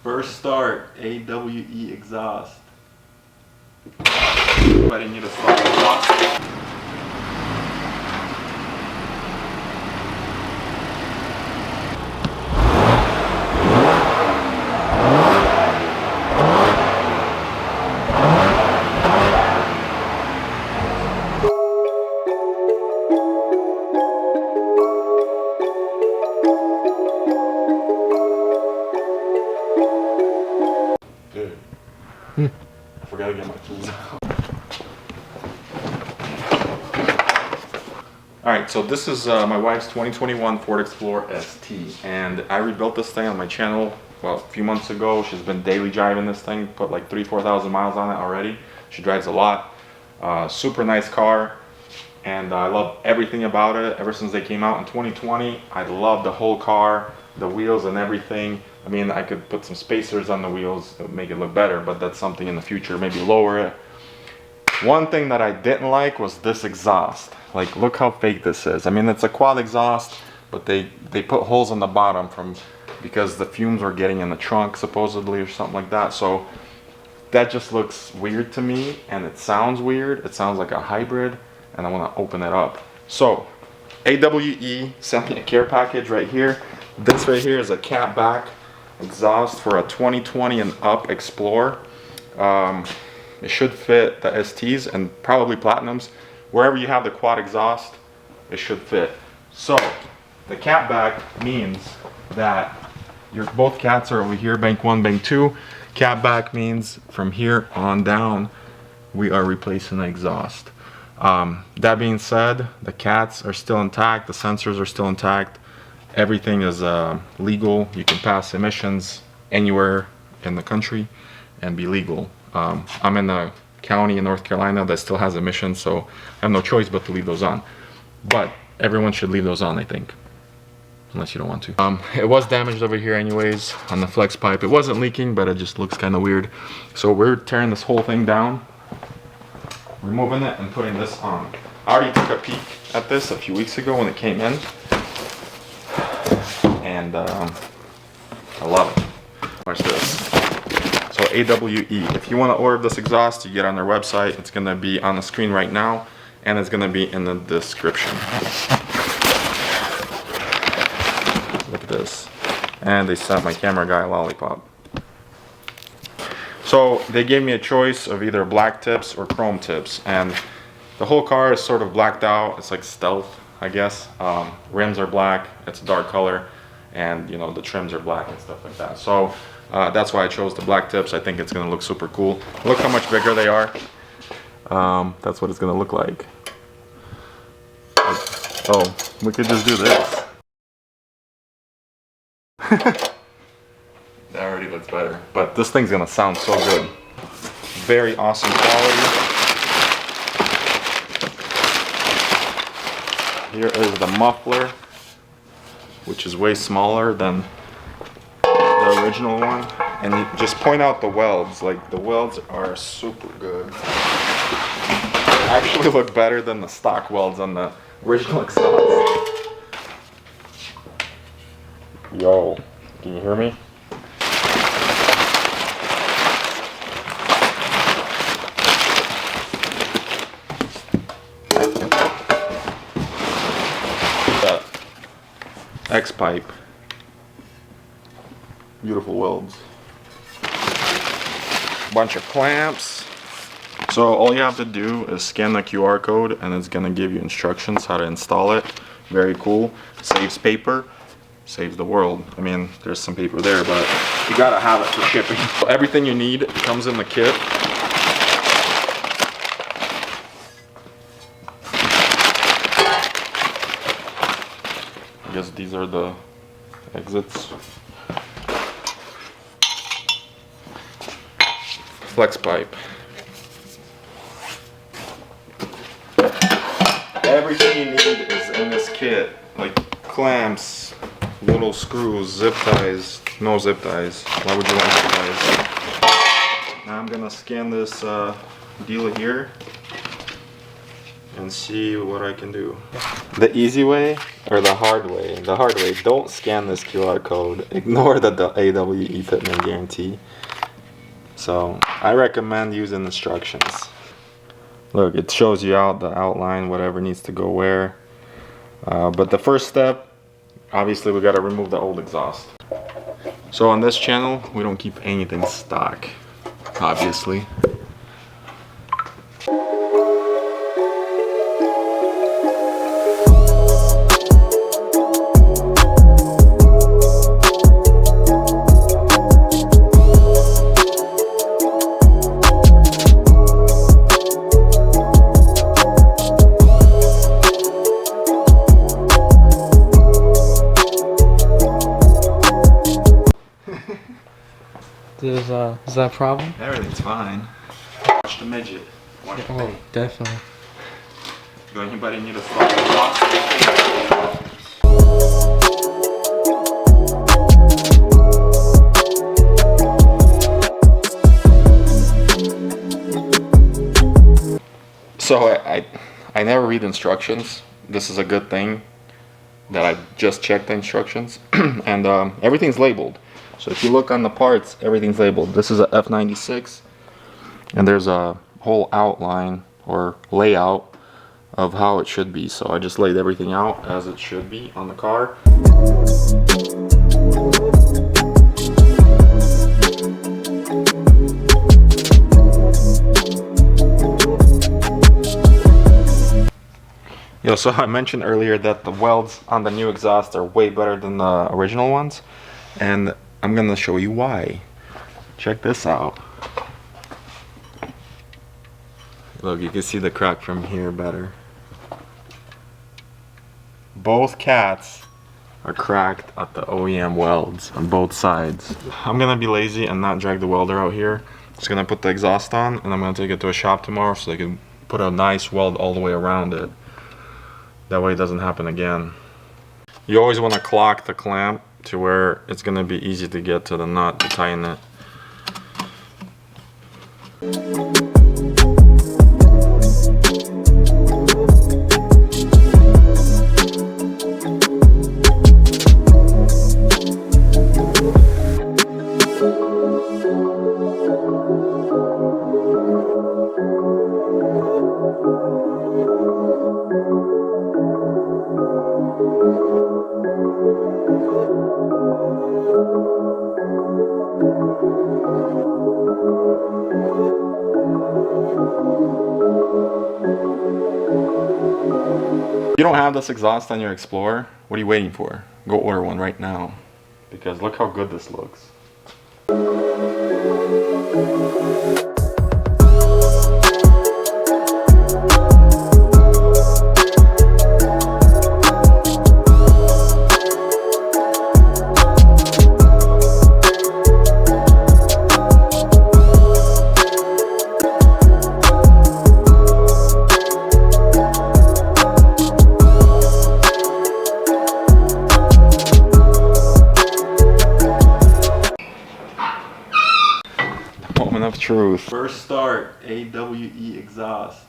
First start, AWE exhaust. I didn't need to start exhaust. I forgot to get my tools out. Alright, so this is my wife's 2021 Ford Explorer ST, and I rebuilt this thing on my channel, well, a few months ago. She's been daily driving this thing, put like 4,000 miles on it already. She drives a lot. Super nice car, and I love everything about it. Ever since they came out in 2020, I love the whole car, the wheels and everything. I mean, I could put some spacers on the wheels to make it look better, but that's something in the future, maybe lower it. One thing that I didn't like was this exhaust. Like, look how fake this is. I mean, it's a quad exhaust, but they put holes on the bottom because the fumes were getting in the trunk supposedly or something like that. So that just looks weird to me, and it sounds weird. It sounds like a hybrid, and I want to open it up. So AWE sent me a care package right here. This right here is a cat back exhaust for a 2020 and up Explorer. It should fit the STs and probably Platinums. Wherever you have the quad exhaust, it should fit. So the cat back means that both cats are over here, bank 1, bank 2. Cat back means from here on down, we are replacing the exhaust. That being said, the cats are still intact, the sensors are still intact. Everything is legal. You can pass emissions anywhere in the country and be legal. I'm in a county in North Carolina that still has emissions, so I have no choice but to leave those on. But everyone should leave those on, I think, unless you don't want to. It was damaged over here anyways on the flex pipe. It wasn't leaking, but it just looks kind of weird. So we're tearing this whole thing down, removing it and putting this on. I already took a peek at this a few weeks ago when it came in, and I love it. Watch this. So AWE, if you want to order this exhaust, you get on their website. It's going to be on the screen right now, and it's going to be in the description. Look at this. And they sent my camera guy a lollipop. So they gave me a choice of either black tips or chrome tips, and the whole car is sort of blacked out. It's like stealth, I guess. Rims are black, it's a dark color, and you know, the trims are black and stuff like that. So that's why I chose the black tips. I think it's gonna look super cool. Look how much bigger they are. That's what it's gonna look like. Oh, we could just do this. That already looks better. But this thing's gonna sound so good. Very awesome quality. Here is the muffler, which is way smaller than the original one. And you just point out the welds. Like, the welds are super good. They actually look better than the stock welds on the original exhaust. Yo, can you hear me? That X-pipe. Beautiful welds. Bunch of clamps. So all you have to do is scan the QR code, and it's gonna give you instructions how to install it. Very cool. Saves paper, saves the world. I mean, there's some paper there, but you gotta have it for shipping. So everything you need comes in the kit. I guess these are the exits. Flex pipe. Everything you need is in this kit, like clamps, little screws, zip ties. No zip ties. Why would you want zip ties? Now I'm gonna scan this deal here. and see what I can do. The easy way or the hard way? The hard way, don't scan this QR code. Ignore the AWE Fitment Guarantee. So I recommend using instructions. Look, it shows you out the outline, whatever needs to go where. But the first step, obviously we gotta remove the old exhaust. So on this channel, we don't keep anything stock, obviously. Is that a problem? Everything's fine. Watch the midget. Watch the Oh, definitely. Do anybody need a thought? So I never read instructions. This is a good thing that I just checked the instructions and everything's labeled. So if you look on the parts, everything's labeled. This is a F96 and there's a whole outline or layout of how it should be. So I just laid everything out as it should be on the car. So I mentioned earlier that the welds on the new exhaust are way better than the original ones, and I'm gonna show you why. Check this out. Look, you can see the crack from here better. Both cats are cracked at the OEM welds on both sides. I'm gonna be lazy and not drag the welder out here. Just gonna put the exhaust on and I'm gonna take it to a shop tomorrow so they can put a nice weld all the way around it. That way it doesn't happen again. You always want to clock the clamp to where it's going to be easy to get to the nut to tighten it. If you don't have this exhaust on your Explorer, what are you waiting for? Go order one right now. Because look how good this looks. Moment of truth. First start, AWE exhaust.